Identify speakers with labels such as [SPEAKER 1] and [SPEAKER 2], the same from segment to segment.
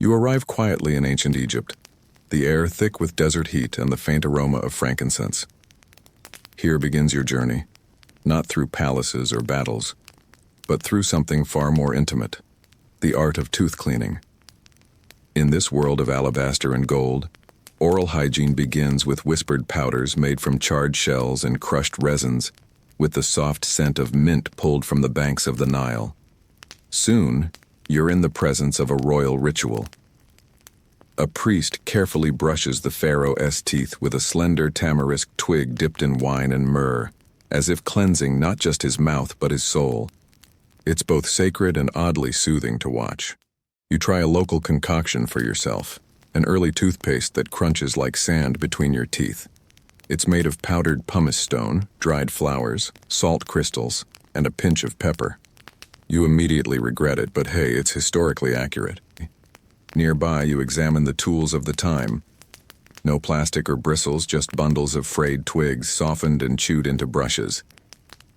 [SPEAKER 1] You arrive quietly in ancient Egypt, the air thick with desert heat and the faint aroma of frankincense. Here begins your journey, not through palaces or battles, but through something far more intimate, the art of tooth cleaning. In this world of alabaster and gold, oral hygiene begins with whispered powders made from charred shells and crushed resins, with the soft scent of mint pulled from the banks of the Nile. Soon, you're in the presence of a royal ritual. A priest carefully brushes the pharaoh's teeth with a slender tamarisk twig dipped in wine and myrrh, as if cleansing not just his mouth but his soul. It's both sacred and oddly soothing to watch. You try a local concoction for yourself, an early toothpaste that crunches like sand between your teeth. It's made of powdered pumice stone, dried flowers, salt crystals, and a pinch of pepper. You immediately regret it, but hey, it's historically accurate. Nearby, you examine the tools of the time. No plastic or bristles, just bundles of frayed twigs softened and chewed into brushes.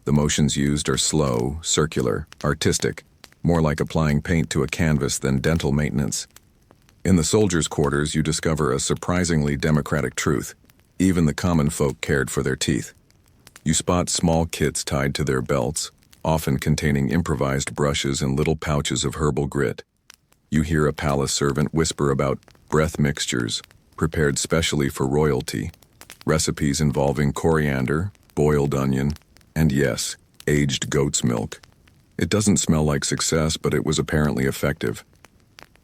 [SPEAKER 1] The motions used are slow, circular, artistic, more like applying paint to a canvas than dental maintenance. In the soldiers' quarters, you discover a surprisingly democratic truth. Even the common folk cared for their teeth. You spot small kits tied to their belts, often containing improvised brushes and little pouches of herbal grit. You hear a palace servant whisper about breath mixtures, prepared specially for royalty, recipes involving coriander, boiled onion, and yes, aged goat's milk. It doesn't smell like success, but it was apparently effective.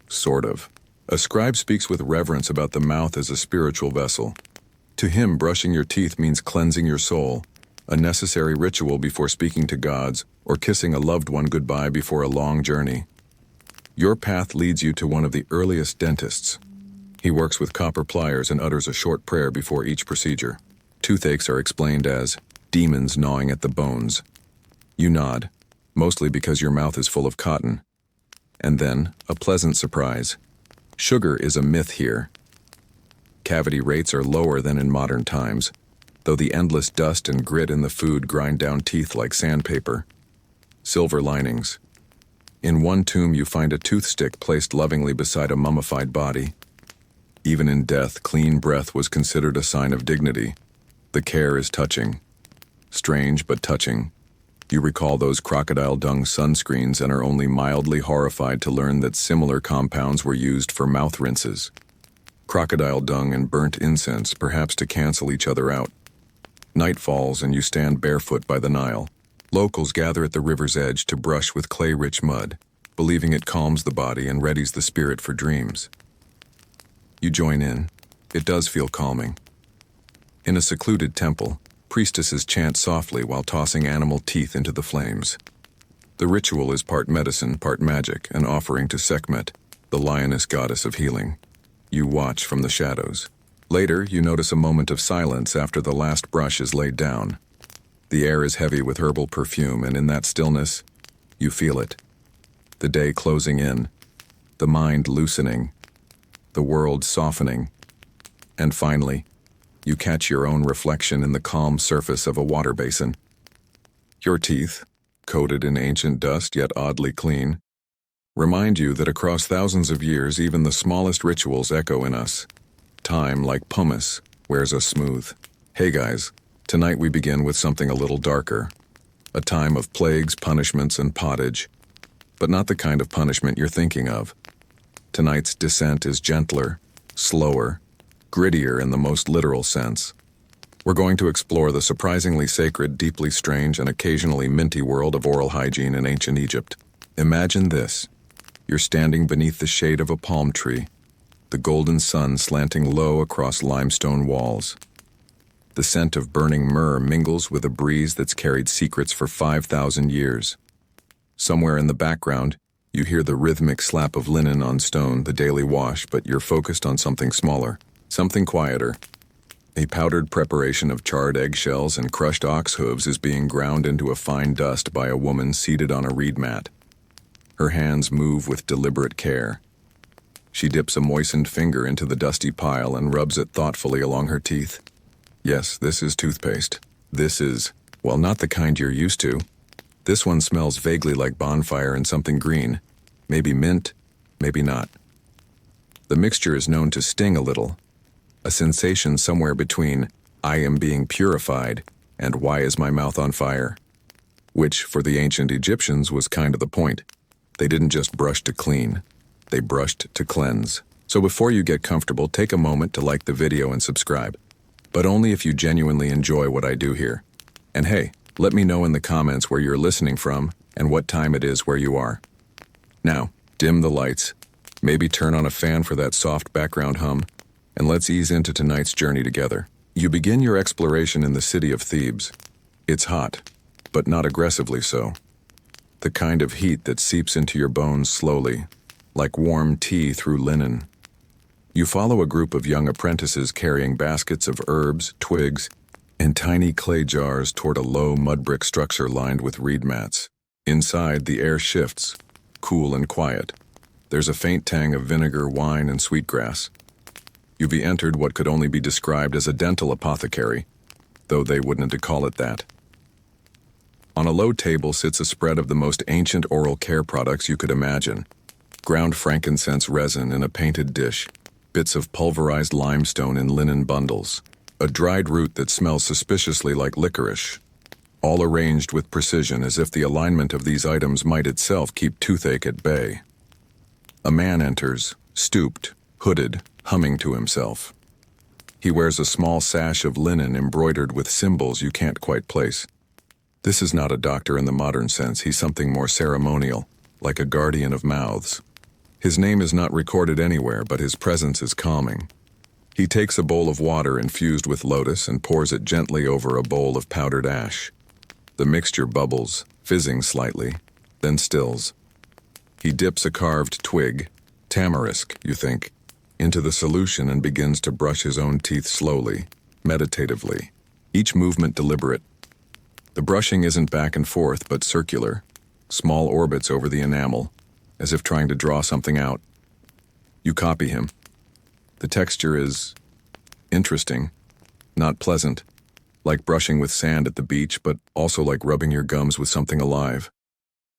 [SPEAKER 1] Sort of. A scribe speaks with reverence about the mouth as a spiritual vessel. To him, brushing your teeth means cleansing your soul, a necessary ritual before speaking to gods or kissing a loved one goodbye before a long journey. Your path leads you to one of the earliest dentists. He works with copper pliers and utters a short prayer before each procedure. Toothaches are explained as demons gnawing at the bones. You nod, mostly because your mouth is full of cotton. And then, a pleasant surprise. Sugar is a myth here. Cavity rates are lower than in modern times, though the endless dust and grit in the food grind down teeth like sandpaper. Silver linings. In one tomb you find a toothstick placed lovingly beside a mummified body. Even in death, clean breath was considered a sign of dignity. The care is touching. Strange but touching. You recall those crocodile dung sunscreens and are only mildly horrified to learn that similar compounds were used for mouth rinses. Crocodile dung and burnt incense, perhaps to cancel each other out. Night falls and you stand barefoot by the Nile. Locals gather at the river's edge to brush with clay-rich mud, believing it calms the body and readies the spirit for dreams. You join in. It does feel calming. In a secluded temple, priestesses chant softly while tossing animal teeth into the flames. The ritual is part medicine, part magic, an offering to Sekhmet, the lioness goddess of healing. You watch from the shadows. Later, you notice a moment of silence after the last brush is laid down. The air is heavy with herbal perfume, and in that stillness, you feel it. The day closing in, the mind loosening, the world softening, and finally, you catch your own reflection in the calm surface of a water basin. Your teeth, coated in ancient dust yet oddly clean, remind you that across thousands of years, even the smallest rituals echo in us. Time, like pumice, wears us smooth. Hey guys, tonight we begin with something a little darker. A time of plagues, punishments, and pottage. But not the kind of punishment you're thinking of. Tonight's descent is gentler, slower, grittier in the most literal sense. We're going to explore the surprisingly sacred, deeply strange, and occasionally minty world of oral hygiene in ancient Egypt. Imagine this. You're standing beneath the shade of a palm tree, the golden sun slanting low across limestone walls. The scent of burning myrrh mingles with a breeze that's carried secrets for 5,000 years. Somewhere in the background, you hear the rhythmic slap of linen on stone, the daily wash, but you're focused on something smaller, something quieter. A powdered preparation of charred eggshells and crushed ox hooves is being ground into a fine dust by a woman seated on a reed mat. Her hands move with deliberate care. She dips a moistened finger into the dusty pile and rubs it thoughtfully along her teeth. Yes, this is toothpaste. This is, well, not the kind you're used to. This one smells vaguely like bonfire and something green. Maybe mint, maybe not. The mixture is known to sting a little, a sensation somewhere between "I am being purified" and "Why is my mouth on fire?" Which, for the ancient Egyptians, was kind of the point. They didn't just brush to clean, they brushed to cleanse. So before you get comfortable, take a moment to like the video and subscribe. But only if you genuinely enjoy what I do here. And hey, let me know in the comments where you're listening from and what time it is where you are. Now, dim the lights, maybe turn on a fan for that soft background hum, and let's ease into tonight's journey together. You begin your exploration in the city of Thebes. It's hot, but not aggressively so. The kind of heat that seeps into your bones slowly, like warm tea through linen. You follow a group of young apprentices carrying baskets of herbs, twigs, and tiny clay jars toward a low mud brick structure lined with reed mats. Inside, the air shifts, cool and quiet. There's a faint tang of vinegar, wine, and sweetgrass. You've entered what could only be described as a dental apothecary, though they wouldn't call it that. On a low table sits a spread of the most ancient oral care products you could imagine. Ground frankincense resin in a painted dish, bits of pulverized limestone in linen bundles, a dried root that smells suspiciously like licorice, all arranged with precision as if the alignment of these items might itself keep toothache at bay. A man enters, stooped, hooded, humming to himself. He wears a small sash of linen embroidered with symbols you can't quite place. This is not a doctor in the modern sense, he's something more ceremonial, like a guardian of mouths. His name is not recorded anywhere, but his presence is calming. He takes a bowl of water infused with lotus and pours it gently over a bowl of powdered ash. The mixture bubbles, fizzing slightly, then stills. He dips a carved twig, tamarisk, you think, into the solution and begins to brush his own teeth slowly, meditatively, each movement deliberate. The brushing isn't back and forth, but circular, small orbits over the enamel, as if trying to draw something out. You copy him. The texture is interesting, not pleasant, like brushing with sand at the beach, but also like rubbing your gums with something alive.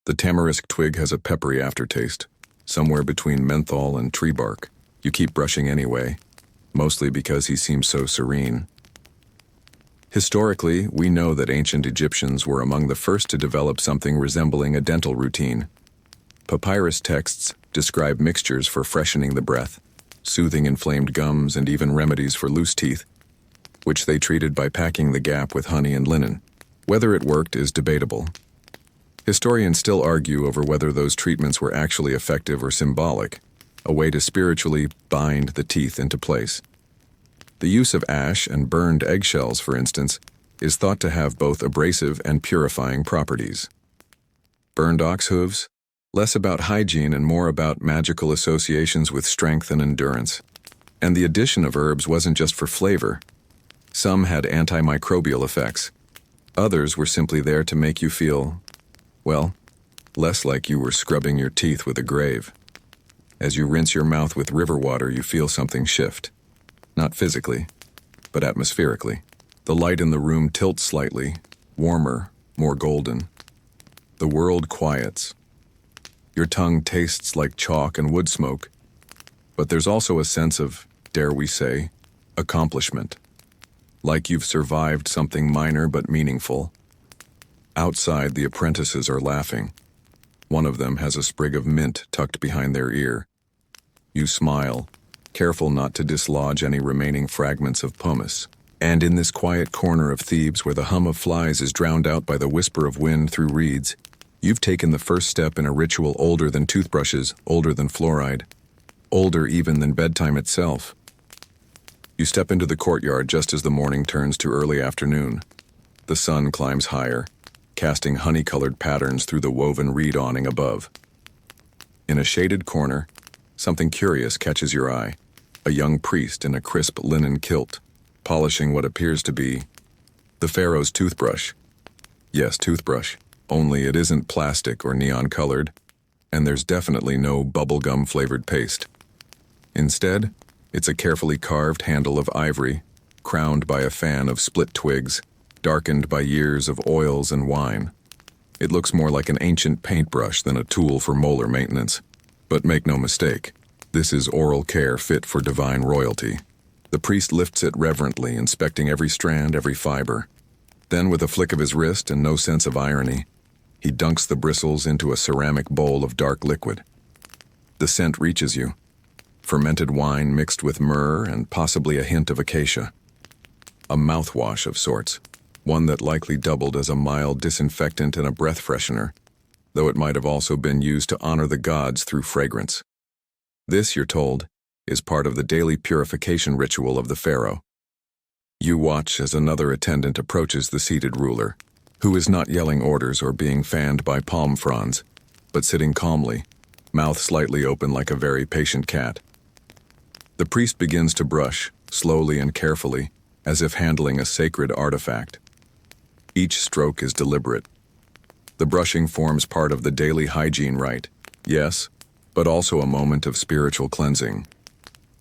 [SPEAKER 1] The tamarisk twig has a peppery aftertaste, somewhere between menthol and tree bark. You keep brushing anyway, mostly because he seems so serene. Historically, we know that ancient Egyptians were among the first to develop something resembling a dental routine. Papyrus texts describe mixtures for freshening the breath, soothing inflamed gums, and even remedies for loose teeth, which they treated by packing the gap with honey and linen. Whether it worked is debatable. Historians still argue over whether those treatments were actually effective or symbolic, a way to spiritually bind the teeth into place. The use of ash and burned eggshells, for instance, is thought to have both abrasive and purifying properties. Burned ox hooves? Less about hygiene and more about magical associations with strength and endurance. And the addition of herbs wasn't just for flavor. Some had antimicrobial effects. Others were simply there to make you feel, well, less like you were scrubbing your teeth with a grave. As you rinse your mouth with river water, you feel something shift. Not physically, but atmospherically. The light in the room tilts slightly, warmer, more golden. The world quiets. Your tongue tastes like chalk and wood smoke, but there's also a sense of, dare we say, accomplishment. Like you've survived something minor but meaningful. Outside, the apprentices are laughing. One of them has a sprig of mint tucked behind their ear. You smile, careful not to dislodge any remaining fragments of pumice. And in this quiet corner of Thebes where the hum of flies is drowned out by the whisper of wind through reeds, you've taken the first step in a ritual older than toothbrushes, older than fluoride, older even than bedtime itself. You step into the courtyard just as the morning turns to early afternoon. The sun climbs higher, casting honey-colored patterns through the woven reed awning above. In a shaded corner, something curious catches your eye. A young priest in a crisp linen kilt, polishing what appears to be the pharaoh's toothbrush. Yes, toothbrush. Only it isn't plastic or neon-colored, and there's definitely no bubblegum-flavored paste. Instead, it's a carefully carved handle of ivory, crowned by a fan of split twigs, darkened by years of oils and wine. It looks more like an ancient paintbrush than a tool for molar maintenance. But make no mistake, This is oral care fit for divine royalty. The priest lifts it reverently, inspecting every strand, every fiber. Then, with a flick of his wrist and no sense of irony, he dunks the bristles into a ceramic bowl of dark liquid. The scent reaches you. Fermented wine mixed with myrrh and possibly a hint of acacia. A mouthwash of sorts, one that likely doubled as a mild disinfectant and a breath freshener, though it might have also been used to honor the gods through fragrance. This, you're told, is part of the daily purification ritual of the pharaoh. You watch as another attendant approaches the seated ruler, who is not yelling orders or being fanned by palm fronds, but sitting calmly, mouth slightly open like a very patient cat. The priest begins to brush, slowly and carefully, as if handling a sacred artifact. Each stroke is deliberate. The brushing forms part of the daily hygiene rite, yes, but also a moment of spiritual cleansing.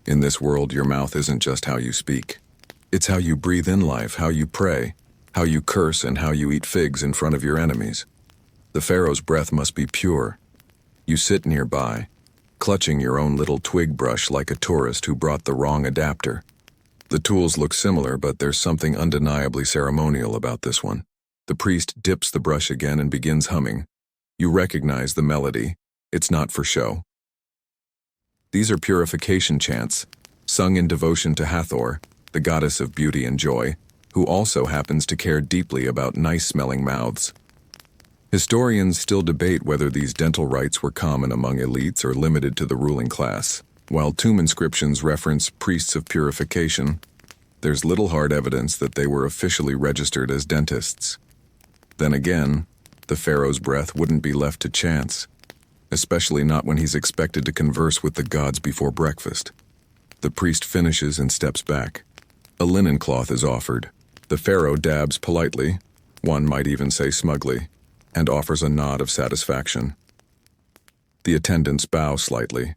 [SPEAKER 1] In this world, your mouth isn't just how you speak. It's how you breathe in life, how you pray, how you curse, and how you eat figs in front of your enemies. The pharaoh's breath must be pure. You sit nearby, clutching your own little twig brush like a tourist who brought the wrong adapter. The tools look similar, but there's something undeniably ceremonial about this one. The priest dips the brush again and begins humming. You recognize the melody. It's not for show. These are purification chants, sung in devotion to Hathor, the goddess of beauty and joy, who also happens to care deeply about nice-smelling mouths. Historians still debate whether these dental rites were common among elites or limited to the ruling class. While tomb inscriptions reference priests of purification, there's little hard evidence that they were officially registered as dentists. Then again, the pharaoh's breath wouldn't be left to chance, especially not when he's expected to converse with the gods before breakfast. The priest finishes and steps back. A linen cloth is offered. The pharaoh dabs politely, one might even say smugly, and offers a nod of satisfaction. The attendants bow slightly.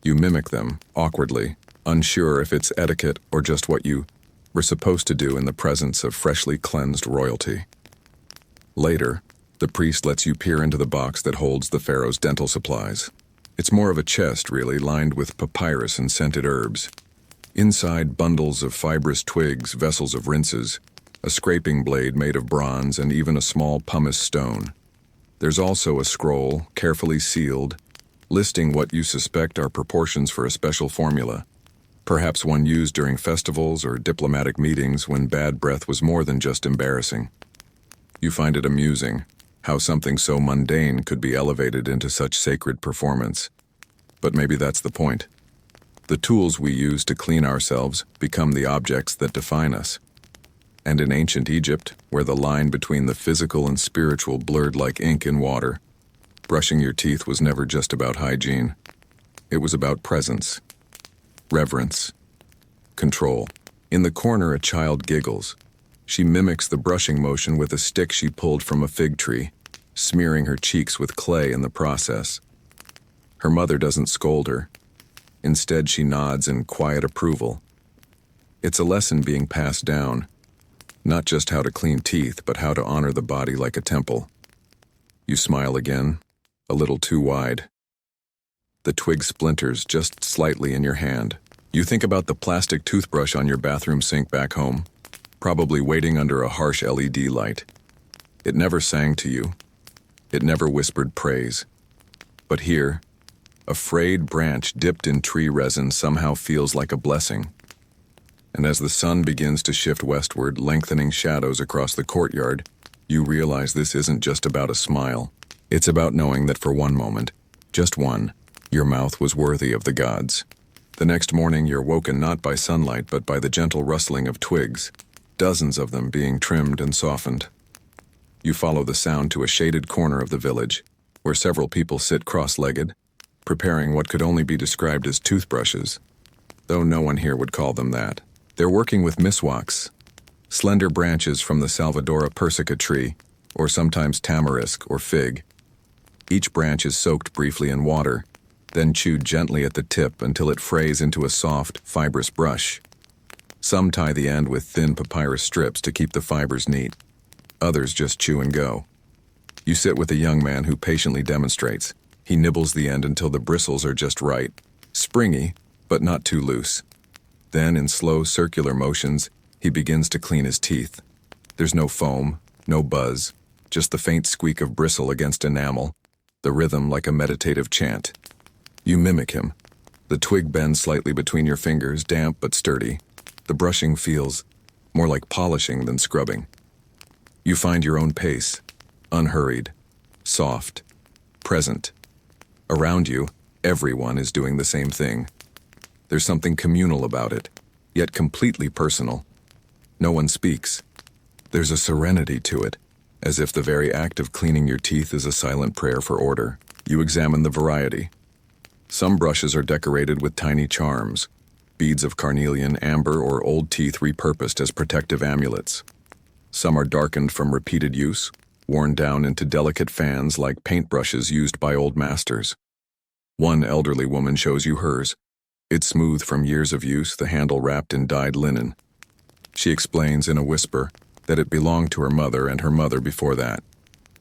[SPEAKER 1] You mimic them, awkwardly, unsure if it's etiquette or just what you were supposed to do in the presence of freshly cleansed royalty. Later, the priest lets you peer into the box that holds the pharaoh's dental supplies. It's more of a chest, really, lined with papyrus and scented herbs. Inside, bundles of fibrous twigs, vessels of rinses, a scraping blade made of bronze, and even a small pumice stone. There's also a scroll, carefully sealed, listing what you suspect are proportions for a special formula, perhaps one used during festivals or diplomatic meetings when bad breath was more than just embarrassing. You find it amusing how something so mundane could be elevated into such sacred performance. But maybe that's the point. The tools we use to clean ourselves become the objects that define us. And in ancient Egypt, where the line between the physical and spiritual blurred like ink in water, brushing your teeth was never just about hygiene. It was about presence, reverence, control. In the corner, a child giggles. She mimics the brushing motion with a stick she pulled from a fig tree, smearing her cheeks with clay in the process. Her mother doesn't scold her. Instead, she nods in quiet approval. It's a lesson being passed down, not just how to clean teeth, but how to honor the body like a temple. You smile again, a little too wide. The twig splinters just slightly in your hand. You think about the plastic toothbrush on your bathroom sink back home, probably waiting under a harsh LED light. It never sang to you. It never whispered praise. But here, a frayed branch dipped in tree resin somehow feels like a blessing. And as the sun begins to shift westward, lengthening shadows across the courtyard, you realize this isn't just about a smile. It's about knowing that for one moment, just one, your mouth was worthy of the gods. The next morning, you're woken not by sunlight, but by the gentle rustling of twigs, dozens of them being trimmed and softened. You follow the sound to a shaded corner of the village, where several people sit cross-legged, preparing what could only be described as toothbrushes, though no one here would call them that. They're working with miswaks, slender branches from the Salvadora persica tree, or sometimes tamarisk or fig. Each branch is soaked briefly in water, then chewed gently at the tip until it frays into a soft, fibrous brush. Some tie the end with thin papyrus strips to keep the fibers neat. Others just chew and go. You sit with a young man who patiently demonstrates. He nibbles the end until the bristles are just right, springy, but not too loose. Then, in slow circular motions, he begins to clean his teeth. There's no foam, no buzz, just the faint squeak of bristle against enamel, the rhythm like a meditative chant. You mimic him. The twig bends slightly between your fingers, damp but sturdy. The brushing feels more like polishing than scrubbing. You find your own pace, unhurried, soft, present. Around you, everyone is doing the same thing. There's something communal about it, yet completely personal. No one speaks. There's a serenity to it, as if the very act of cleaning your teeth is a silent prayer for order. You examine the variety. Some brushes are decorated with tiny charms, beads of carnelian, amber, or old teeth repurposed as protective amulets. Some are darkened from repeated use, worn down into delicate fans like paintbrushes used by old masters. One elderly woman shows you hers. It's smooth from years of use, the handle wrapped in dyed linen. She explains in a whisper that it belonged to her mother and her mother before that.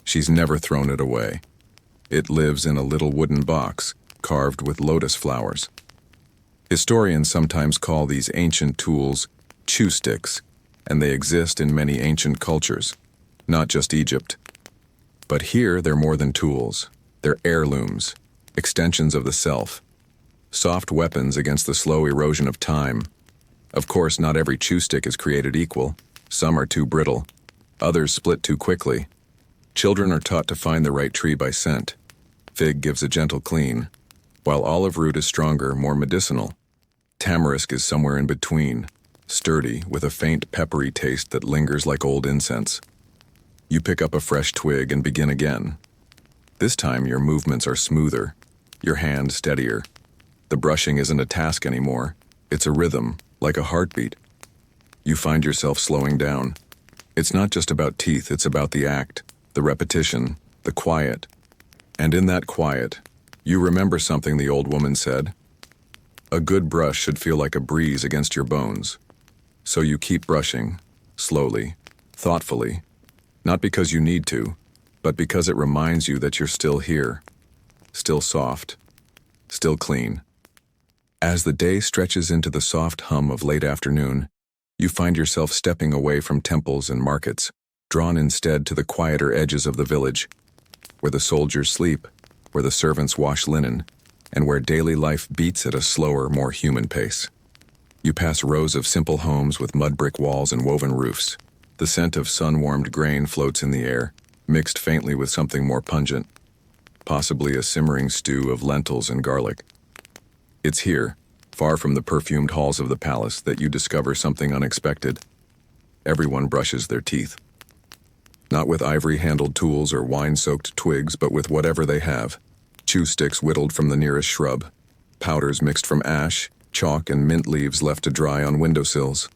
[SPEAKER 1] She's never thrown it away. It lives in a little wooden box, carved with lotus flowers. Historians sometimes call these ancient tools chew sticks, and they exist in many ancient cultures, not just Egypt. But here they're more than tools. They're heirlooms, extensions of the self, soft weapons against the slow erosion of time. Of course, not every chew stick is created equal. Some are too brittle, others split too quickly. Children are taught to find the right tree by scent. Fig gives a gentle clean, while olive root is stronger, more medicinal. Tamarisk is somewhere in between, sturdy, with a faint peppery taste that lingers like old incense. You pick up a fresh twig and begin again. This time your movements are smoother, your hand steadier. The brushing isn't a task anymore, it's a rhythm, like a heartbeat. You find yourself slowing down. It's not just about teeth, it's about the act, the repetition, the quiet. And in that quiet, you remember something the old woman said. A good brush should feel like a breeze against your bones. So you keep brushing, slowly, thoughtfully, not because you need to, but because it reminds you that you're still here, still soft, still clean. As the day stretches into the soft hum of late afternoon, you find yourself stepping away from temples and markets, drawn instead to the quieter edges of the village, where the soldiers sleep, where the servants wash linen, and where daily life beats at a slower, more human pace. You pass rows of simple homes with mud brick walls and woven roofs. The scent of sun-warmed grain floats in the air, mixed faintly with something more pungent, possibly a simmering stew of lentils and garlic. It's here, far from the perfumed halls of the palace, that you discover something unexpected. Everyone brushes their teeth. Not with ivory-handled tools or wine-soaked twigs, but with whatever they have. Chew sticks whittled from the nearest shrub, powders mixed from ash, chalk, and mint leaves left to dry on windowsills.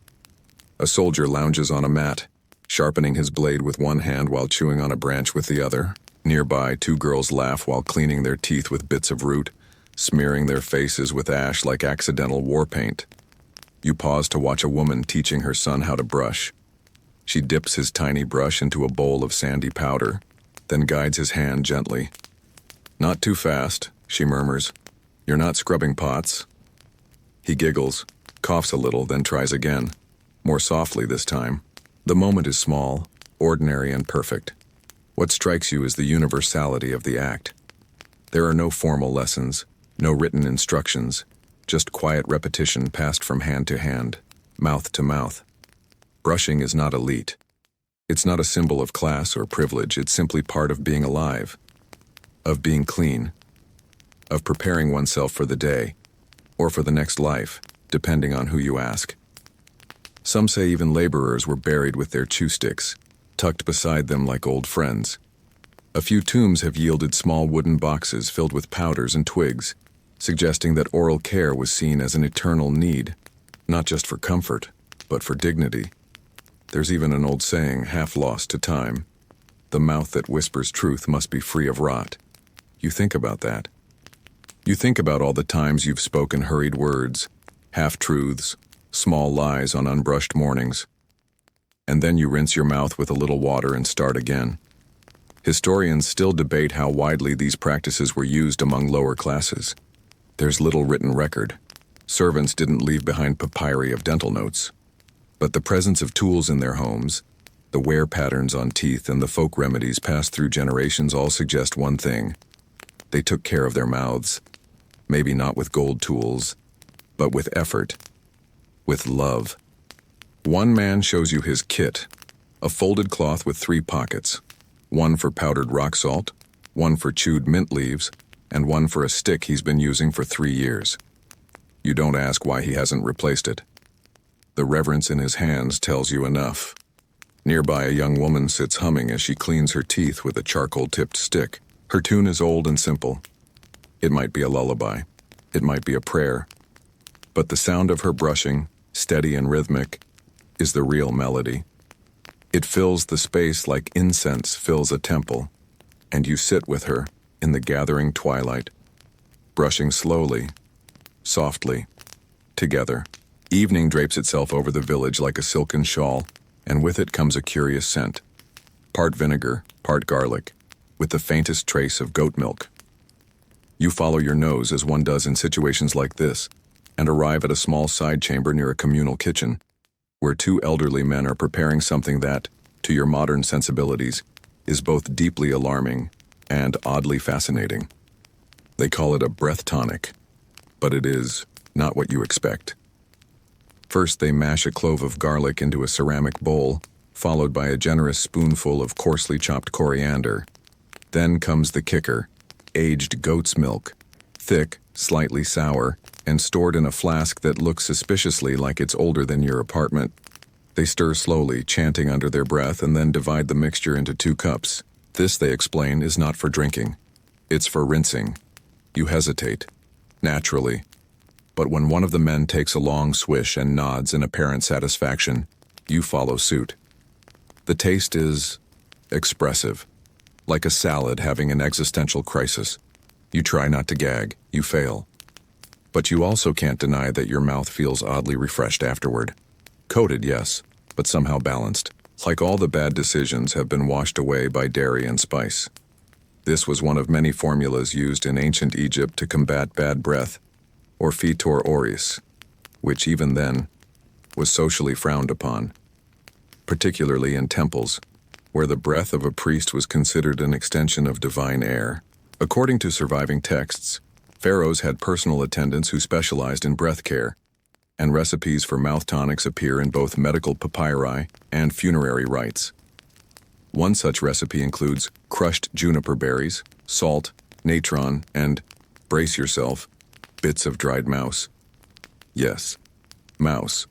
[SPEAKER 1] A soldier lounges on a mat, sharpening his blade with one hand while chewing on a branch with the other. Nearby, two girls laugh while cleaning their teeth with bits of root, smearing their faces with ash like accidental war paint. You pause to watch a woman teaching her son how to brush. She dips his tiny brush into a bowl of sandy powder, then guides his hand gently. "Not too fast," she murmurs. "You're not scrubbing pots." He giggles, coughs a little, then tries again, more softly this time. The moment is small, ordinary, and perfect. What strikes you is the universality of the act. There are no formal lessons, no written instructions, just quiet repetition passed from hand to hand, mouth to mouth. Brushing is not elite. It's not a symbol of class or privilege, it's simply part of being alive, of being clean, of preparing oneself for the day, or for the next life, depending on who you ask. Some say even laborers were buried with their chew sticks, tucked beside them like old friends. A few tombs have yielded small wooden boxes filled with powders and twigs, suggesting that oral care was seen as an eternal need, not just for comfort, but for dignity. There's even an old saying, half lost to time: the mouth that whispers truth must be free of rot. You think about that. You think about all the times you've spoken hurried words, half-truths, small lies on unbrushed mornings. And then you rinse your mouth with a little water and start again. Historians still debate how widely these practices were used among lower classes. There's little written record. Servants didn't leave behind papyri of dental notes. But the presence of tools in their homes, the wear patterns on teeth, and the folk remedies passed through generations all suggest one thing. They took care of their mouths. Maybe not with gold tools, but with effort, with love. One man shows you his kit, a folded cloth with 3 pockets, one for powdered rock salt, one for chewed mint leaves, and one for a stick he's been using for 3 years. You don't ask why he hasn't replaced it. The reverence in his hands tells you enough. Nearby, a young woman sits humming as she cleans her teeth with a charcoal-tipped stick. Her tune is old and simple. It might be a lullaby. It might be a prayer. But the sound of her brushing, steady and rhythmic, is the real melody. It fills the space like incense fills a temple, and you sit with her in the gathering twilight, brushing slowly, softly, together. Evening drapes itself over the village like a silken shawl, and with it comes a curious scent. Part vinegar, part garlic, with the faintest trace of goat milk. You follow your nose as one does in situations like this, and arrive at a small side chamber near a communal kitchen, where 2 elderly men are preparing something that, to your modern sensibilities, is both deeply alarming and oddly fascinating. They call it a breath tonic, but it is not what you expect. First, they mash a clove of garlic into a ceramic bowl, followed by a generous spoonful of coarsely chopped coriander. Then comes the kicker, aged goat's milk, thick, slightly sour, and stored in a flask that looks suspiciously like it's older than your apartment. They stir slowly, chanting under their breath, and then divide the mixture into 2 cups. This, they explain, is not for drinking. It's for rinsing. You hesitate, naturally. But when one of the men takes a long swish and nods in apparent satisfaction, you follow suit. The taste is expressive, like a salad having an existential crisis. You try not to gag, you fail. But you also can't deny that your mouth feels oddly refreshed afterward. Coated, yes, but somehow balanced. Like all the bad decisions have been washed away by dairy and spice. This was one of many formulas used in ancient Egypt to combat bad breath, or fetor oris, which even then was socially frowned upon, particularly in temples, where the breath of a priest was considered an extension of divine air. According to surviving texts, pharaohs had personal attendants who specialized in breath care, and recipes for mouth tonics appear in both medical papyri and funerary rites. One such recipe includes crushed juniper berries, salt, natron, and, brace yourself, bits of dried mouse. Yes, mouse.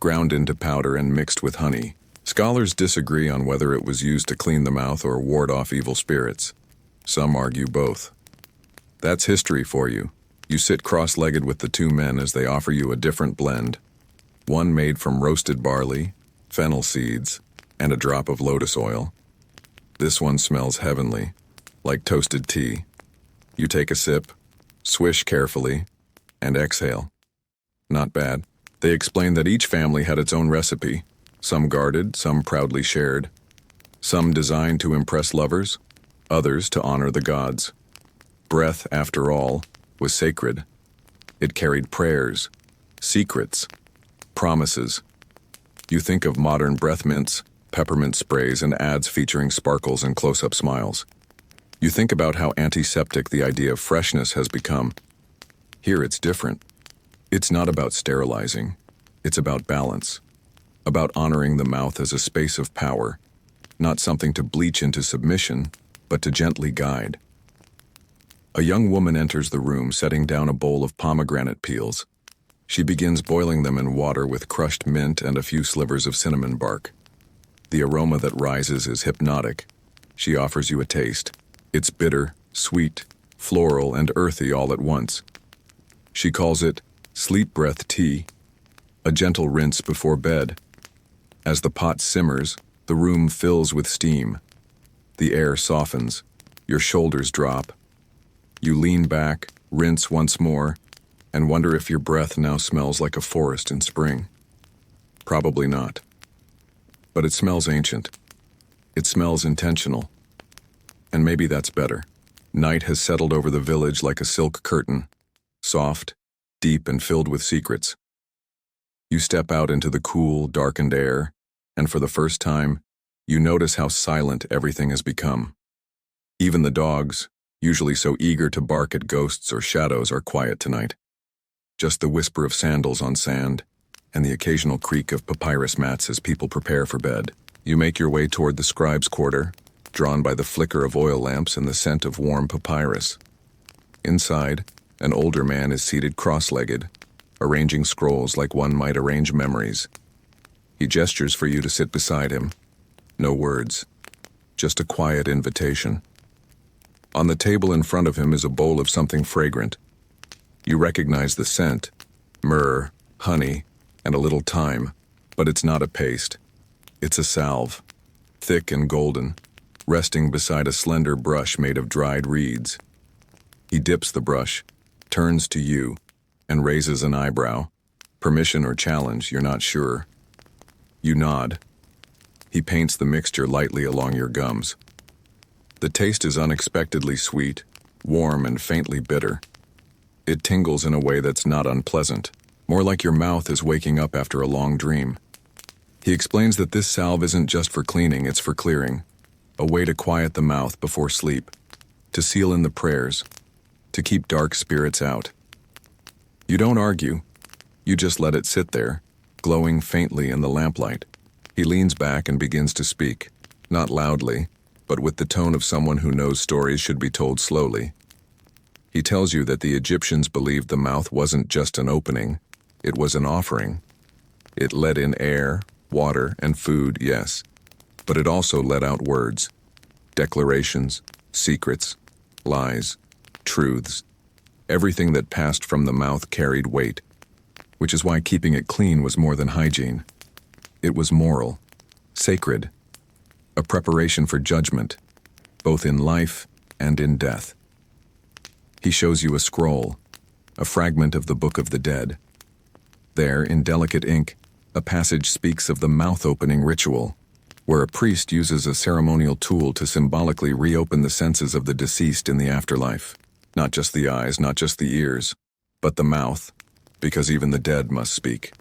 [SPEAKER 1] Ground into powder and mixed with honey. Scholars disagree on whether it was used to clean the mouth or ward off evil spirits. Some argue both. That's history for you. You sit cross-legged with the 2 men as they offer you a different blend. One made from roasted barley, fennel seeds, and a drop of lotus oil. This one smells heavenly, like toasted tea. You take a sip, swish carefully, and exhale. Not bad. They explain that each family had its own recipe, some guarded, some proudly shared, some designed to impress lovers, others to honor the gods. Breath, after all, was sacred. It carried prayers, secrets, promises. You think of modern breath mints, peppermint sprays, and ads featuring sparkles and close-up smiles. You think about how antiseptic the idea of freshness has become. Here it's different. It's not about sterilizing. It's about balance. About honoring the mouth as a space of power, not something to bleach into submission, but to gently guide. A young woman enters the room, setting down a bowl of pomegranate peels. She begins boiling them in water with crushed mint and a few slivers of cinnamon bark. The aroma that rises is hypnotic. She offers you a taste. It's bitter, sweet, floral, and earthy all at once. She calls it sleep breath tea, a gentle rinse before bed. As the pot simmers, the room fills with steam. The air softens. Your shoulders drop. You lean back, rinse once more, and wonder if your breath now smells like a forest in spring. Probably not. But it smells ancient. It smells intentional. And maybe that's better. Night has settled over the village like a silk curtain. soft, deep, and filled with secrets. You step out into the cool, darkened air, and for the first time, you notice how silent everything has become. Even the dogs, usually so eager to bark at ghosts or shadows, are quiet tonight. Just the whisper of sandals on sand, and the occasional creak of papyrus mats as people prepare for bed. You make your way toward the scribe's quarter, drawn by the flicker of oil lamps and the scent of warm papyrus. Inside, an older man is seated cross-legged, arranging scrolls like one might arrange memories. He gestures for you to sit beside him. No words, just a quiet invitation. On the table in front of him is a bowl of something fragrant. You recognize the scent: myrrh, honey, and a little thyme, but it's not a paste. It's a salve, thick and golden, resting beside a slender brush made of dried reeds. He dips the brush, turns to you, and raises an eyebrow. Permission or challenge, you're not sure. You nod. He paints the mixture lightly along your gums. The taste is unexpectedly sweet, warm, and faintly bitter. It tingles in a way that's not unpleasant, more like your mouth is waking up after a long dream. He explains that this salve isn't just for cleaning, it's for clearing, a way to quiet the mouth before sleep, to seal in the prayers, to keep dark spirits out. You don't argue, you just let it sit there, glowing faintly in the lamplight. He leans back and begins to speak, not loudly, but with the tone of someone who knows stories should be told slowly. He tells you that the Egyptians believed the mouth wasn't just an opening, it was an offering. It let in air, water, and food, yes, but it also let out words, declarations, secrets, lies, truths. Everything that passed from the mouth carried weight, which is why keeping it clean was more than hygiene. It was moral, sacred, a preparation for judgment, both in life and in death. He shows you a scroll, a fragment of the Book of the Dead. There, in delicate ink, a passage speaks of the mouth-opening ritual, where a priest uses a ceremonial tool to symbolically reopen the senses of the deceased in the afterlife. Not just the eyes, not just the ears, but the mouth, because even the dead must speak.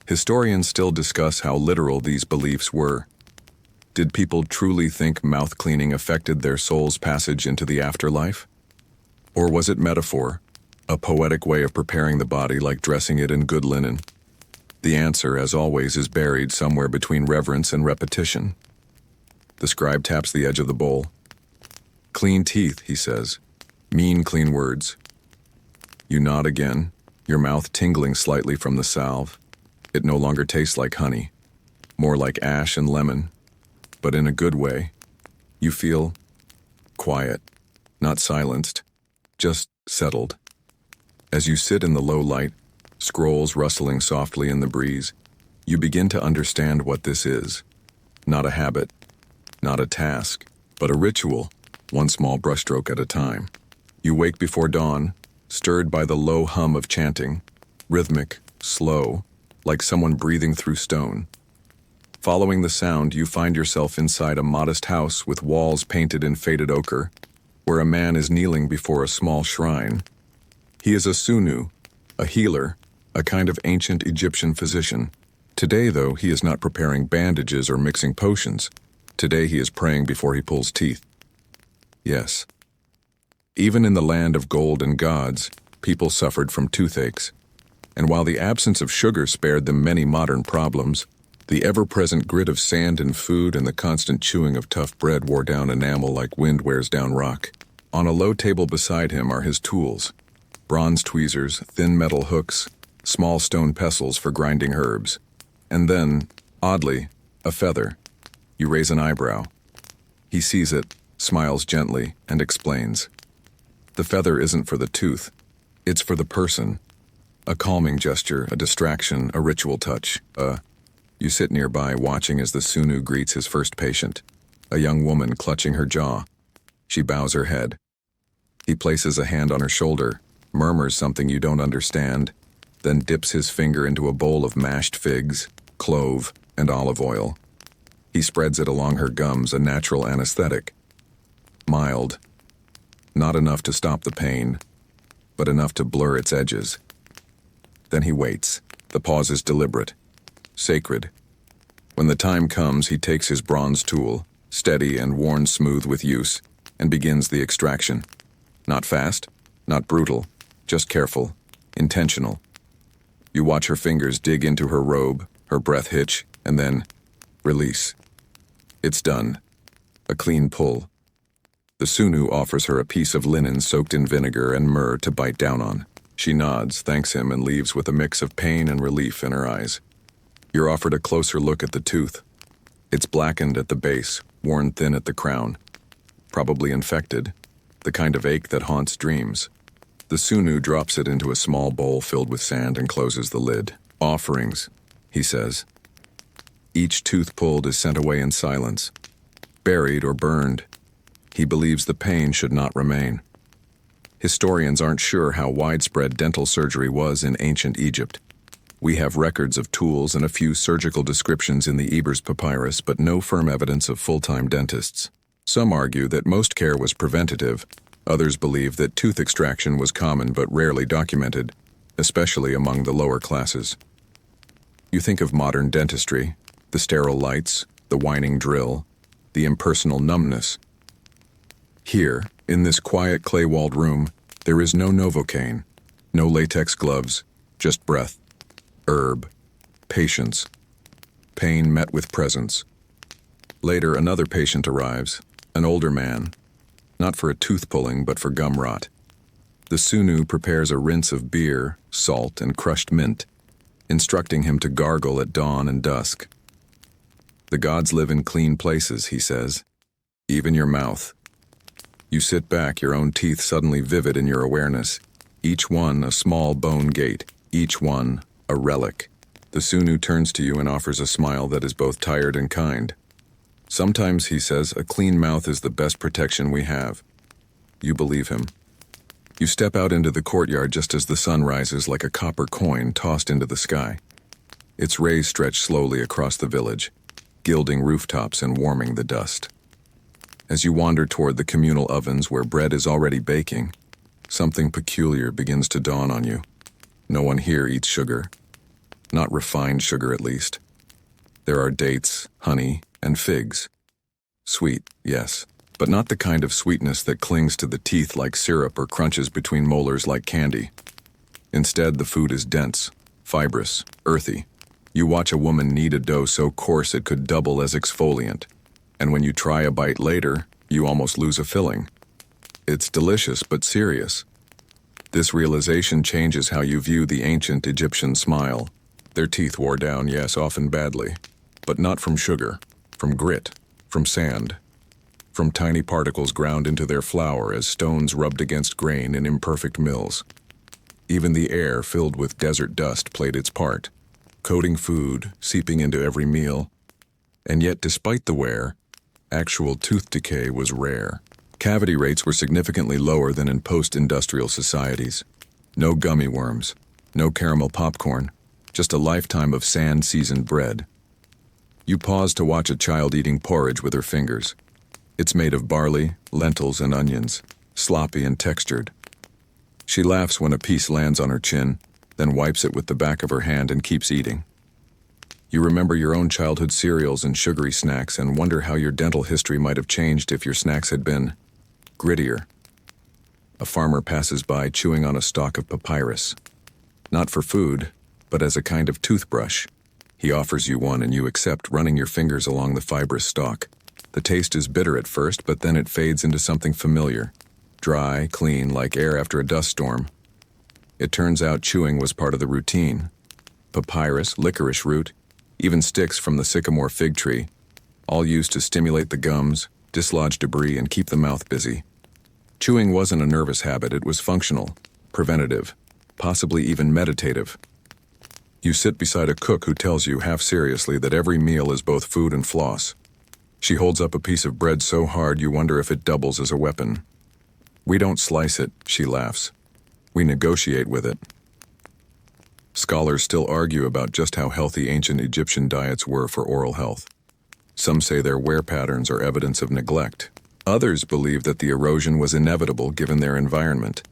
[SPEAKER 1] Historians still discuss how literal these beliefs were. Did people truly think mouth cleaning affected their soul's passage into the afterlife? Or was it metaphor, a poetic way of preparing the body like dressing it in good linen? The answer, as always, is buried somewhere between reverence and repetition. The scribe taps the edge of the bowl. Clean teeth, he says. Mean clean words. You nod again, your mouth tingling slightly from the salve. It no longer tastes like honey, more like ash and lemon, but in a good way. You feel quiet, not silenced, just settled. As you sit in the low light, scrolls rustling softly in the breeze, you begin to understand what this is. Not a habit, not a task, but a ritual, one small brushstroke at a time. You wake before dawn, stirred by the low hum of chanting, rhythmic, slow, like someone breathing through stone. Following the sound, you find yourself inside a modest house with walls painted in faded ochre, where a man is kneeling before a small shrine. He is a Sunu, a healer, a kind of ancient Egyptian physician. Today, though, he is not preparing bandages or mixing potions. Today he is praying before he pulls teeth. Yes. Even in the land of gold and gods, people suffered from toothaches. And while the absence of sugar spared them many modern problems, the ever-present grit of sand and food and the constant chewing of tough bread wore down enamel like wind wears down rock. On a low table beside him are his tools: bronze tweezers, thin metal hooks, small stone pestles for grinding herbs. And then, oddly, a feather. You raise an eyebrow. He sees it, smiles gently, and explains. The feather isn't for the tooth. It's for the person. A calming gesture, a distraction, a ritual touch. You sit nearby watching as the Sunu greets his first patient, a young woman clutching her jaw. She bows her head. He places a hand on her shoulder, murmurs something you don't understand, then dips his finger into a bowl of mashed figs, clove, and olive oil. He spreads it along her gums, a natural anesthetic. Mild. Not enough to stop the pain, but enough to blur its edges. Then he waits. The pause is deliberate, sacred. When the time comes, he takes his bronze tool, steady and worn smooth with use, and begins the extraction. Not fast, not brutal, just careful, intentional. You watch her fingers dig into her robe, her breath hitch, and then release. It's done. A clean pull. The Sunu offers her a piece of linen soaked in vinegar and myrrh to bite down on. She nods, thanks him, and leaves with a mix of pain and relief in her eyes. You're offered a closer look at the tooth. It's blackened at the base, worn thin at the crown. Probably infected, the kind of ache that haunts dreams. The Sunu drops it into a small bowl filled with sand and closes the lid. Offerings, he says. Each tooth pulled is sent away in silence, buried or burned. He believes the pain should not remain. Historians aren't sure how widespread dental surgery was in ancient Egypt. We have records of tools and a few surgical descriptions in the Ebers Papyrus, but no firm evidence of full-time dentists. Some argue that most care was preventative. Others believe that tooth extraction was common but rarely documented, especially among the lower classes. You think of modern dentistry, the sterile lights, the whining drill, the impersonal numbness. Here, in this quiet clay-walled room, there is no Novocaine, no latex gloves, just breath, herb, patience, pain met with presence. Later, another patient arrives, an older man, not for a tooth pulling, but for gum rot. The Sunu prepares a rinse of beer, salt, and crushed mint, instructing him to gargle at dawn and dusk. The gods live in clean places, he says, even your mouth. You sit back, your own teeth suddenly vivid in your awareness, each one a small bone gate, each one a relic. The Sunu turns to you and offers a smile that is both tired and kind. Sometimes, he says, a clean mouth is the best protection we have. You believe him. You step out into the courtyard just as the sun rises like a copper coin tossed into the sky. Its rays stretch slowly across the village, gilding rooftops and warming the dust. As you wander toward the communal ovens where bread is already baking, something peculiar begins to dawn on you. No one here eats sugar. Not refined sugar, at least. There are dates, honey, and figs. Sweet, yes, but not the kind of sweetness that clings to the teeth like syrup or crunches between molars like candy. Instead, the food is dense, fibrous, earthy. You watch a woman knead a dough so coarse it could double as exfoliant, and when you try a bite later, you almost lose a filling. It's delicious but serious. This realization changes how you view the ancient Egyptian smile. Their teeth wore down, yes, often badly, but not from sugar, from grit, from sand, from tiny particles ground into their flour as stones rubbed against grain in imperfect mills. Even the air filled with desert dust played its part, coating food, seeping into every meal. And yet, despite the wear, actual tooth decay was rare. Cavity rates were significantly lower than in post-industrial societies. No gummy worms, no caramel popcorn, just a lifetime of sand-seasoned bread. You pause to watch a child eating porridge with her fingers. It's made of barley, lentils, and onions, sloppy and textured. She laughs when a piece lands on her chin, then wipes it with the back of her hand and keeps eating. You remember your own childhood cereals and sugary snacks and wonder how your dental history might have changed if your snacks had been grittier. A farmer passes by chewing on a stalk of papyrus. Not for food, but as a kind of toothbrush. He offers you one and you accept, running your fingers along the fibrous stalk. The taste is bitter at first, but then it fades into something familiar. Dry, clean, like air after a dust storm. It turns out chewing was part of the routine. Papyrus, licorice root, even sticks from the sycamore fig tree, all used to stimulate the gums, dislodge debris, and keep the mouth busy. Chewing wasn't a nervous habit, it was functional, preventative, possibly even meditative. You sit beside a cook who tells you half seriously that every meal is both food and floss. She holds up a piece of bread so hard you wonder if it doubles as a weapon. We don't slice it, she laughs. We negotiate with it. Scholars still argue about just how healthy ancient Egyptian diets were for oral health. Some say their wear patterns are evidence of neglect. Others believe that the erosion was inevitable given their environment.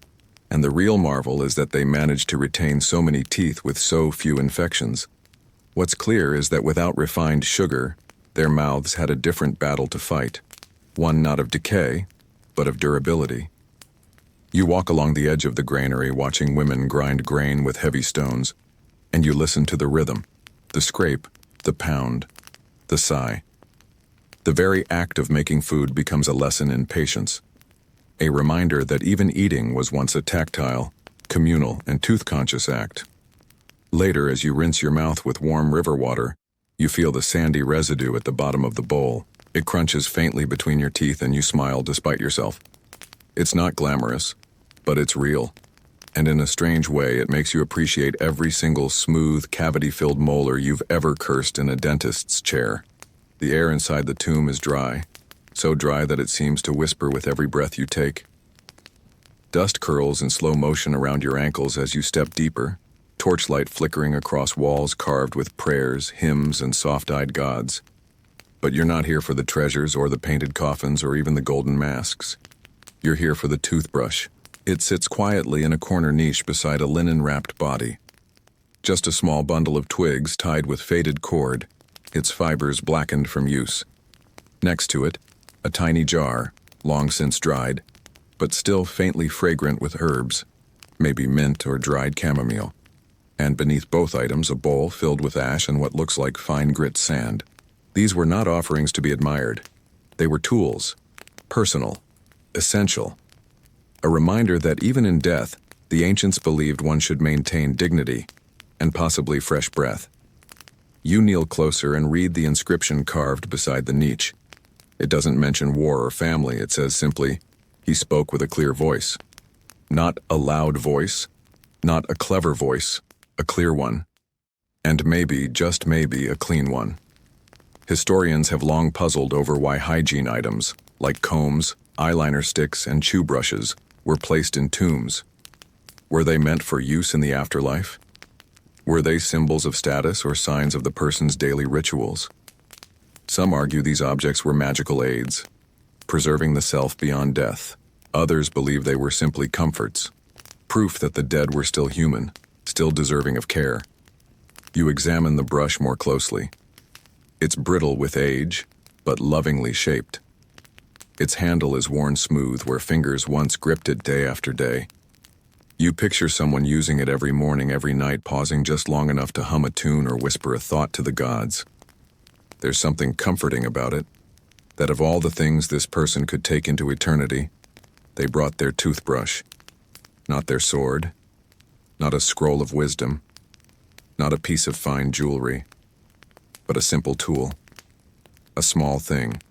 [SPEAKER 1] And the real marvel is that they managed to retain so many teeth with so few infections. What's clear is that without refined sugar, their mouths had a different battle to fight, one not of decay, but of durability. You walk along the edge of the granary watching women grind grain with heavy stones, and you listen to the rhythm, the scrape, the pound, the sigh. The very act of making food becomes a lesson in patience, a reminder that even eating was once a tactile, communal, and tooth-conscious act. Later, as you rinse your mouth with warm river water, you feel the sandy residue at the bottom of the bowl. It crunches faintly between your teeth and you smile despite yourself. It's not glamorous, but it's real. And in a strange way, it makes you appreciate every single smooth, cavity-filled molar you've ever cursed in a dentist's chair. The air inside the tomb is dry, so dry that it seems to whisper with every breath you take. Dust curls in slow motion around your ankles as you step deeper, torchlight flickering across walls carved with prayers, hymns, and soft-eyed gods. But you're not here for the treasures or the painted coffins or even the golden masks. You're here for the toothbrush. It sits quietly in a corner niche beside a linen-wrapped body. Just a small bundle of twigs tied with faded cord, its fibers blackened from use. Next to it, a tiny jar, long since dried, but still faintly fragrant with herbs, maybe mint or dried chamomile. And beneath both items, a bowl filled with ash and what looks like fine grit sand. These were not offerings to be admired. They were tools, personal, essential. A reminder that even in death, the ancients believed one should maintain dignity and possibly fresh breath. You kneel closer and read the inscription carved beside the niche. It doesn't mention war or family. It says simply, "He spoke with a clear voice." Not a loud voice, not a clever voice, a clear one. And maybe, just maybe, a clean one. Historians have long puzzled over why hygiene items, like combs, eyeliner sticks, and chew brushes, were placed in tombs. Were they meant for use in the afterlife? Were they symbols of status or signs of the person's daily rituals? Some argue these objects were magical aids, preserving the self beyond death. Others believe they were simply comforts, proof that the dead were still human, still deserving of care. You examine the brush more closely. It's brittle with age, but lovingly shaped. Its handle is worn smooth where fingers once gripped it day after day. You picture someone using it every morning, every night, pausing just long enough to hum a tune or whisper a thought to the gods. There's something comforting about it, that of all the things this person could take into eternity, they brought their toothbrush, not their sword, not a scroll of wisdom, not a piece of fine jewelry, but a simple tool, a small thing,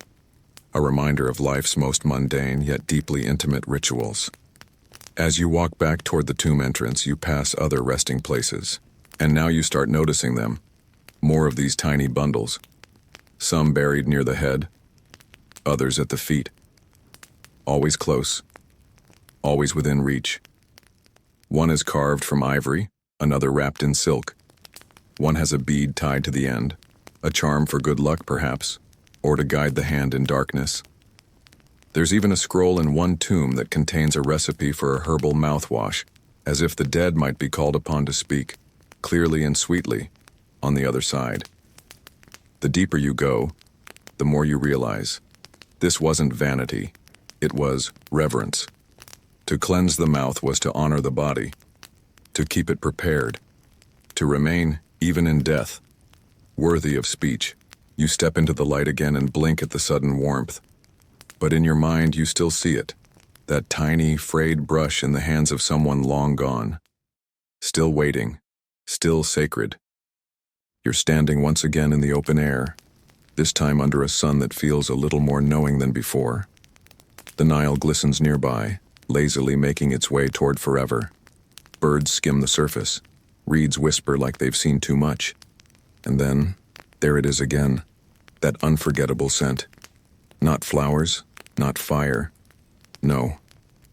[SPEAKER 1] a reminder of life's most mundane yet deeply intimate rituals. As you walk back toward the tomb entrance, you pass other resting places, and now you start noticing them, more of these tiny bundles, some buried near the head, others at the feet, always close, always within reach. One is carved from ivory, another wrapped in silk. One has a bead tied to the end, a charm for good luck perhaps, or to guide the hand in darkness. There's even a scroll in one tomb that contains a recipe for a herbal mouthwash, as if the dead might be called upon to speak, clearly and sweetly, on the other side. The deeper you go, the more you realize, this wasn't vanity, it was reverence. To cleanse the mouth was to honor the body, to keep it prepared, to remain, even in death, worthy of speech. You step into the light again and blink at the sudden warmth. But in your mind, you still see it, that tiny, frayed brush in the hands of someone long gone. Still waiting, still sacred. You're standing once again in the open air, this time under a sun that feels a little more knowing than before. The Nile glistens nearby, lazily making its way toward forever. Birds skim the surface, reeds whisper like they've seen too much. And then, there it is again, that unforgettable scent. Not flowers, not fire. No,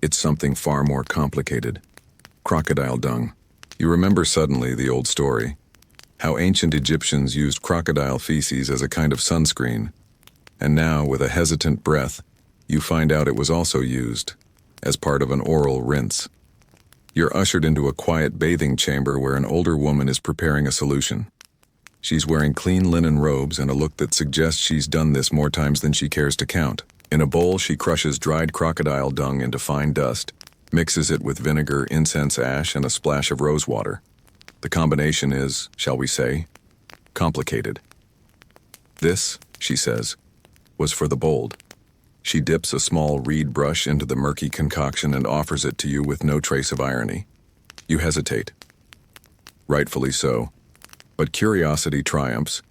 [SPEAKER 1] it's something far more complicated. Crocodile dung. You remember suddenly the old story, how ancient Egyptians used crocodile feces as a kind of sunscreen. And now, with a hesitant breath, you find out it was also used as part of an oral rinse. You're ushered into a quiet bathing chamber where an older woman is preparing a solution. She's wearing clean linen robes and a look that suggests she's done this more times than she cares to count. In a bowl, she crushes dried crocodile dung into fine dust, mixes it with vinegar, incense ash, and a splash of rose water. The combination is, shall we say, complicated. This, she says, was for the bold. She dips a small reed brush into the murky concoction and offers it to you with no trace of irony. You hesitate. Rightfully so. But curiosity triumphs.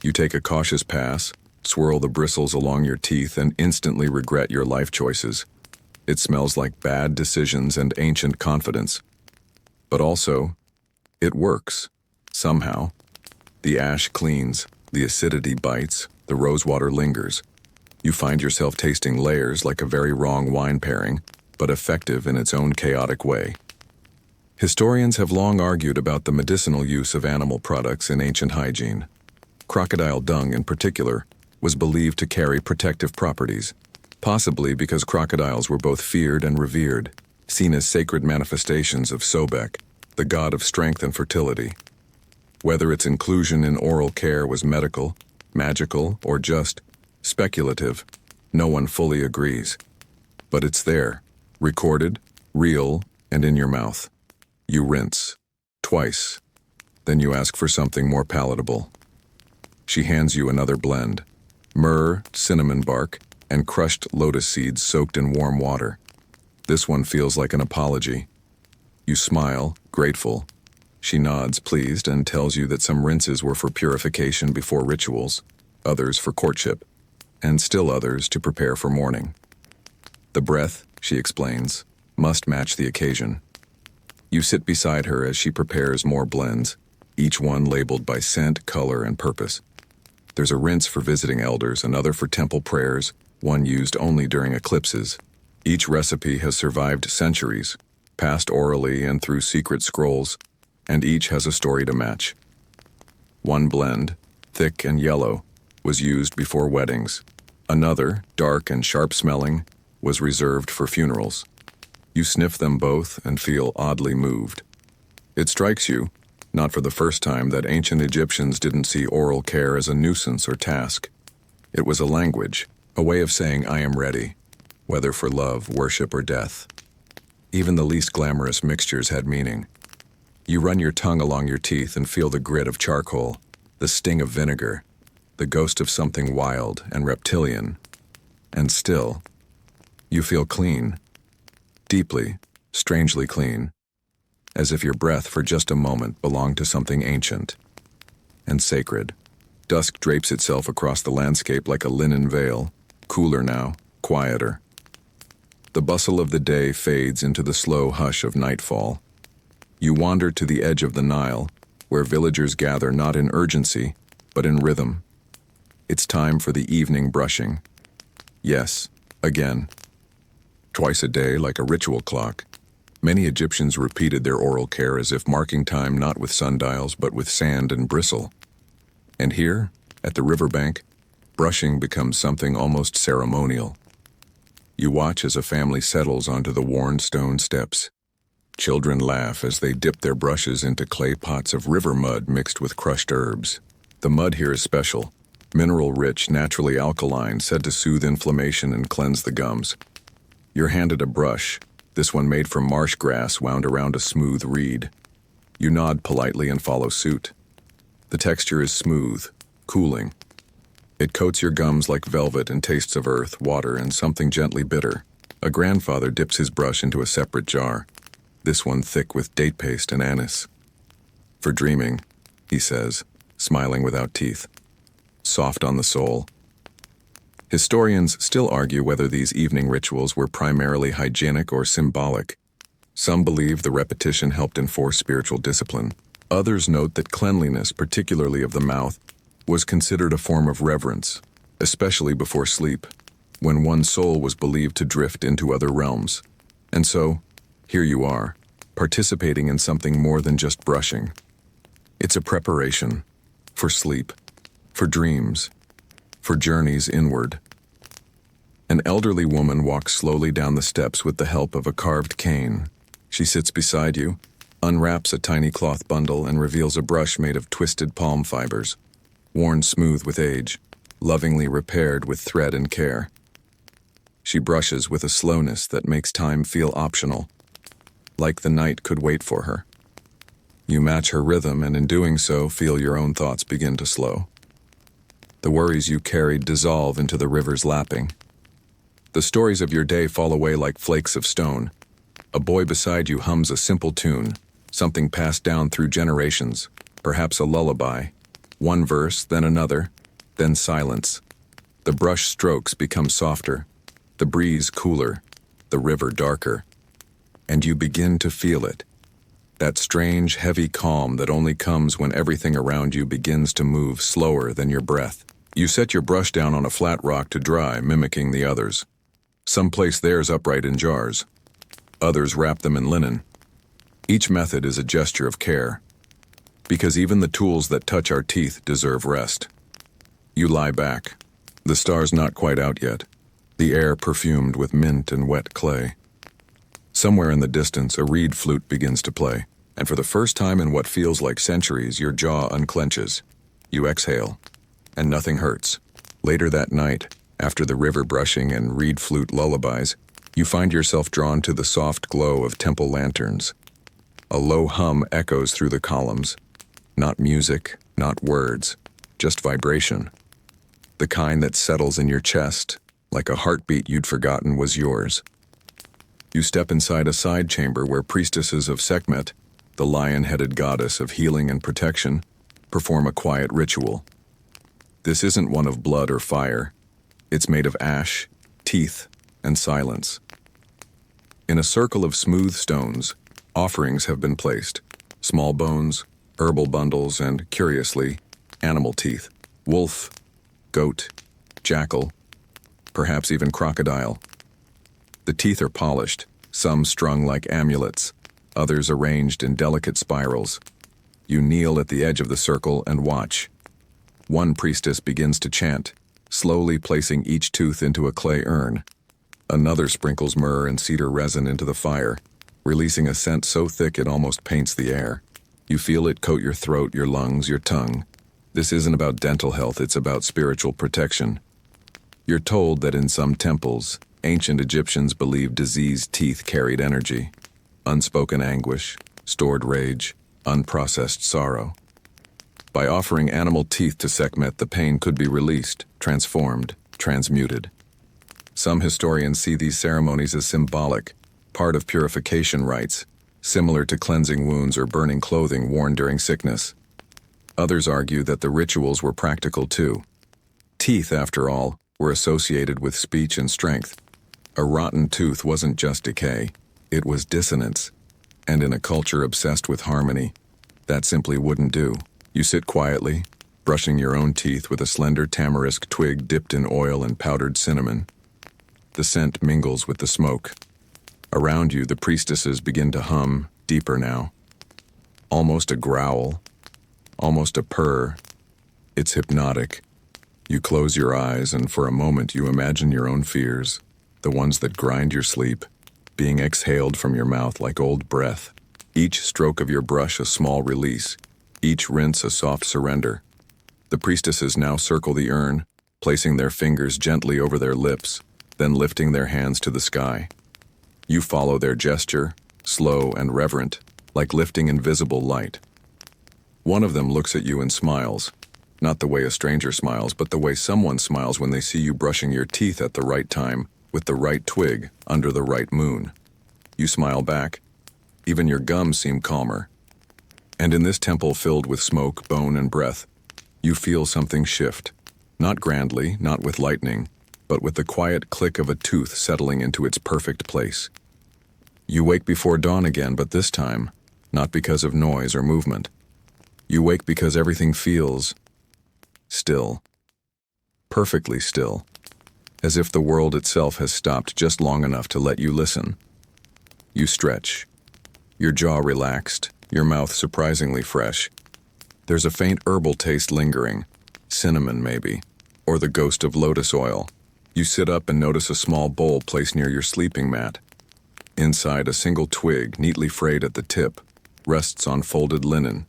[SPEAKER 1] You take a cautious pass, swirl the bristles along your teeth, and instantly regret your life choices. It smells like bad decisions and ancient confidence. But also, it works. Somehow. The ash cleans, the acidity bites, the rosewater lingers. You find yourself tasting layers like a very wrong wine pairing, but effective in its own chaotic way. Historians have long argued about the medicinal use of animal products in ancient hygiene. Crocodile dung, in particular, was believed to carry protective properties, possibly because crocodiles were both feared and revered, seen as sacred manifestations of Sobek, the god of strength and fertility. Whether its inclusion in oral care was medical, magical, or just speculative, no one fully agrees. But it's there, recorded, real, and in your mouth. You rinse. Twice. Then you ask for something more palatable. She hands you another blend. Myrrh, cinnamon bark, and crushed lotus seeds soaked in warm water. This one feels like an apology. You smile, grateful. She nods, pleased, and tells you that some rinses were for purification before rituals, others for courtship, and still others to prepare for mourning. The breath, she explains, must match the occasion. You sit beside her as she prepares more blends, each one labeled by scent, color, and purpose. There's a rinse for visiting elders, another for temple prayers, one used only during eclipses. Each recipe has survived centuries, passed orally and through secret scrolls, and each has a story to match. One blend, thick and yellow, was used before weddings. Another, dark and sharp-smelling, was reserved for funerals. You sniff them both and feel oddly moved. It strikes you, not for the first time, that ancient Egyptians didn't see oral care as a nuisance or task. It was a language, a way of saying I am ready, whether for love, worship, or death. Even the least glamorous mixtures had meaning. You run your tongue along your teeth and feel the grit of charcoal, the sting of vinegar, the ghost of something wild and reptilian. And still, you feel clean. Deeply, strangely clean. As if your breath for just a moment belonged to something ancient and sacred. Dusk drapes itself across the landscape like a linen veil, cooler now, quieter. The bustle of the day fades into the slow hush of nightfall. You wander to the edge of the Nile, where villagers gather not in urgency, but in rhythm. It's time for the evening brushing. Yes, again. Twice a day, like a ritual clock. Many Egyptians repeated their oral care as if marking time not with sundials, but with sand and bristle. And here, at the riverbank, brushing becomes something almost ceremonial. You watch as a family settles onto the worn stone steps. Children laugh as they dip their brushes into clay pots of river mud mixed with crushed herbs. The mud here is special, mineral-rich, naturally alkaline, said to soothe inflammation and cleanse the gums. You're handed a brush, this one made from marsh grass wound around a smooth reed. You nod politely and follow suit. The texture is smooth, cooling. It coats your gums like velvet and tastes of earth, water, and something gently bitter. A grandfather dips his brush into a separate jar, this one thick with date paste and anise. For dreaming, he says, smiling without teeth. Soft on the soul. Historians still argue whether these evening rituals were primarily hygienic or symbolic. Some believe the repetition helped enforce spiritual discipline. Others note that cleanliness, particularly of the mouth, was considered a form of reverence, especially before sleep, when one's soul was believed to drift into other realms. And so, here you are, participating in something more than just brushing. It's a preparation for sleep, for dreams, for journeys inward. An elderly woman walks slowly down the steps with the help of a carved cane. She sits beside you, unwraps a tiny cloth bundle and reveals a brush made of twisted palm fibers, worn smooth with age, lovingly repaired with thread and care. She brushes with a slowness that makes time feel optional, like the night could wait for her. You match her rhythm, and in doing so, feel your own thoughts begin to slow. The worries you carried dissolve into the river's lapping. The stories of your day fall away like flakes of stone. A boy beside you hums a simple tune, something passed down through generations, perhaps a lullaby. One verse, then another, then silence. The brush strokes become softer, the breeze cooler, the river darker. And you begin to feel it. That strange, heavy calm that only comes when everything around you begins to move slower than your breath. You set your brush down on a flat rock to dry, mimicking the others. Some place theirs upright in jars. Others wrap them in linen. Each method is a gesture of care, because even the tools that touch our teeth deserve rest. You lie back, the stars not quite out yet, the air perfumed with mint and wet clay. Somewhere in the distance, a reed flute begins to play, and for the first time in what feels like centuries, your jaw unclenches. You exhale, and nothing hurts. Later that night, after the river brushing and reed flute lullabies, you find yourself drawn to the soft glow of temple lanterns. A low hum echoes through the columns. Not music, not words, just vibration. The kind that settles in your chest, like a heartbeat you'd forgotten was yours. You step inside a side chamber where priestesses of Sekhmet, the lion-headed goddess of healing and protection, perform a quiet ritual. This isn't one of blood or fire. It's made of ash, teeth, and silence. In a circle of smooth stones, offerings have been placed. Small bones, herbal bundles, and, curiously, animal teeth. Wolf, goat, jackal, perhaps even crocodile. The teeth are polished, some strung like amulets, others arranged in delicate spirals. You kneel at the edge of the circle and watch. One priestess begins to chant, slowly placing each tooth into a clay urn. Another sprinkles myrrh and cedar resin into the fire, releasing a scent so thick it almost paints the air. You feel it coat your throat, your lungs, your tongue. This isn't about dental health, it's about spiritual protection. You're told that in some temples, ancient Egyptians believed diseased teeth carried energy, unspoken anguish, stored rage, unprocessed sorrow. By offering animal teeth to Sekhmet, the pain could be released, transformed, transmuted. Some historians see these ceremonies as symbolic, part of purification rites, similar to cleansing wounds or burning clothing worn during sickness. Others argue that the rituals were practical too. Teeth, after all, were associated with speech and strength. A rotten tooth wasn't just decay, it was dissonance. And in a culture obsessed with harmony, that simply wouldn't do. You sit quietly, brushing your own teeth with a slender tamarisk twig dipped in oil and powdered cinnamon. The scent mingles with the smoke. Around you, the priestesses begin to hum, deeper now. Almost a growl, almost a purr. It's hypnotic. You close your eyes, and for a moment you imagine your own fears, the ones that grind your sleep, being exhaled from your mouth like old breath. Each stroke of your brush a small release, each rinse a soft surrender. The priestesses now circle the urn, placing their fingers gently over their lips, then lifting their hands to the sky. You follow their gesture, slow and reverent, like lifting invisible light. One of them looks at you and smiles, not the way a stranger smiles, but the way someone smiles when they see you brushing your teeth at the right time, with the right twig, under the right moon. You smile back. Even your gums seem calmer. And in this temple filled with smoke, bone, and breath, you feel something shift. Not grandly, not with lightning, but with the quiet click of a tooth settling into its perfect place. You wake before dawn again, but this time, not because of noise or movement. You wake because everything feels still. Perfectly still. As if the world itself has stopped just long enough to let you listen. You stretch. Your jaw relaxed, your mouth surprisingly fresh. There's a faint herbal taste lingering, cinnamon maybe, or the ghost of lotus oil. You sit up and notice a small bowl placed near your sleeping mat. Inside, a single twig, neatly frayed at the tip, rests on folded linen,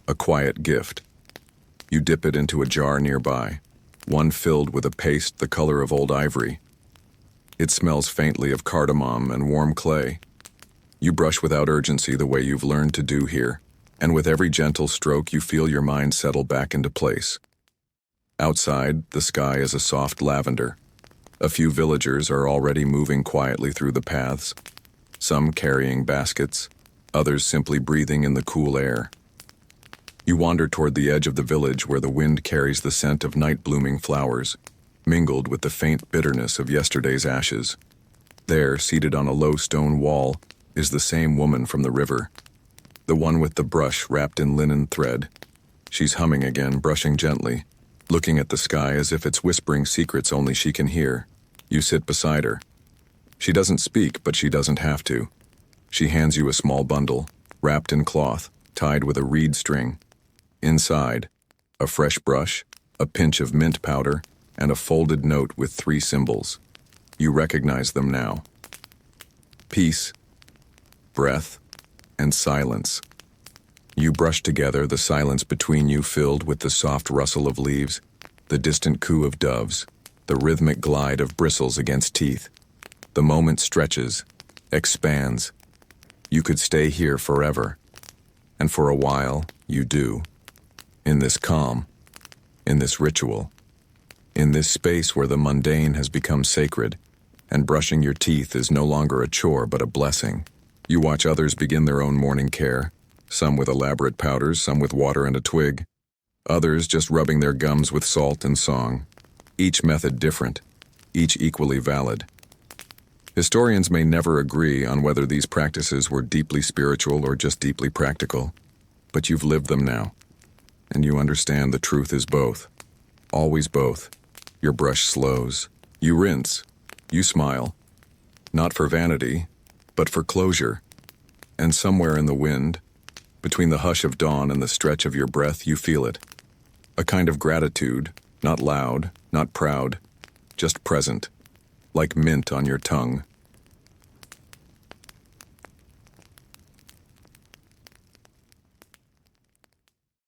[SPEAKER 1] a quiet gift. You dip it into a jar nearby, one filled with a paste the color of old ivory. It smells faintly of cardamom and warm clay. You brush without urgency the way you've learned to do here, and with every gentle stroke you feel your mind settle back into place. Outside, the sky is a soft lavender. A few villagers are already moving quietly through the paths, some carrying baskets, others simply breathing in the cool air. You wander toward the edge of the village where the wind carries the scent of night-blooming flowers, mingled with the faint bitterness of yesterday's ashes. There, seated on a low stone wall, is the same woman from the river, the one with the brush wrapped in linen thread. She's humming again, brushing gently, looking at the sky as if it's whispering secrets only she can hear. You sit beside her. She doesn't speak, but she doesn't have to. She hands you a small bundle, wrapped in cloth, tied with a reed string. Inside, a fresh brush, a pinch of mint powder, and a folded note with 3 symbols. You recognize them now. Peace, breath, and silence. You brush together, the silence between you filled with the soft rustle of leaves, the distant coo of doves, the rhythmic glide of bristles against teeth. The moment stretches, expands. You could stay here forever. And for a while, you do. In this calm, in this ritual, in this space where the mundane has become sacred, and brushing your teeth is no longer a chore but a blessing. You watch others begin their own morning care, some with elaborate powders, some with water and a twig, others just rubbing their gums with salt and song. Each method different, each equally valid. Historians may never agree on whether these practices were deeply spiritual or just deeply practical, but you've lived them now, and you understand the truth is both. Always both. Your brush slows. You rinse. You smile. Not for vanity, but for closure. And somewhere in the wind, between the hush of dawn and the stretch of your breath, you feel it. A kind of gratitude, not loud, not proud, just present, like mint on your tongue.